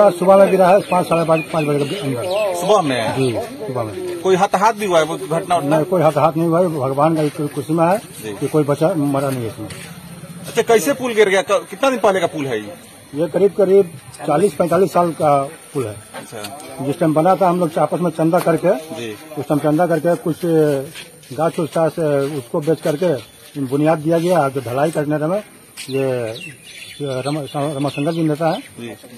पूरा सुबह में गिरा है 5 साढ़े 5 बजे के अंदर। सुबह में? जी सुबह में। कोई हताहत भी हुआ है वो घटना? नहीं, कोई हताहत नहीं हुआ है। भगवान का खुशी में है कि कोई बचा मरा नहीं है इसमें। अच्छा, कैसे पुल गिर गया? कितना दिन पहले का पुल है ये करीब 40-45 साल का पुल है। अच्छा। जिस टाइम बना था हम लोग आपस में चंदा करके, उस टाइम चंदा करके कुछ गाछ उछ था से उसको बेच करके बुनियाद दिया गया। जो ढलाई करने में ये रमाशंकर जी नेता है,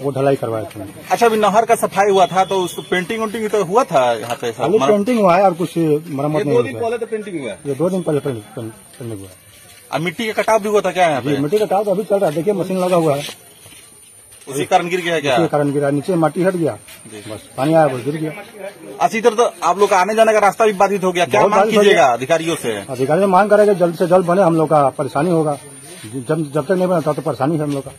वो ढलाई करवाए थे। अच्छा, अभी नहर का सफाई हुआ था तो उसको पेंटिंग उंटिंग तो हुआ था यहाँ पे? खाली पेंटिंग हुआ है और कुछ मरम्मत नहीं हुआ। 2 दिन पहले तो पेंटिंग हुआ है। ये 2 दिन पहले पेंटिंग हुआ है। और मिट्टी का कटाव भी हुआ था क्या यहाँ पे? मिट्टी का कटाव तो अभी चल रहा है। देखिए मशीन लगा हुआ है। उसी कारण गिर गया क्या? उसी कारण गिरा, नीचे माटी हट गया, बस पानी आया बस गिर गया। अच्छा, इधर तो आप लोग का आने जाने का रास्ता भी बाधित हो गया। क्या मांग कीजिएगा अधिकारियों से? अधिकारी मांग करेंगे जल्द से जल्द बने, हम लोग का परेशानी होगा। जब तक नहीं बना तब तो परेशानी है हम लोग का।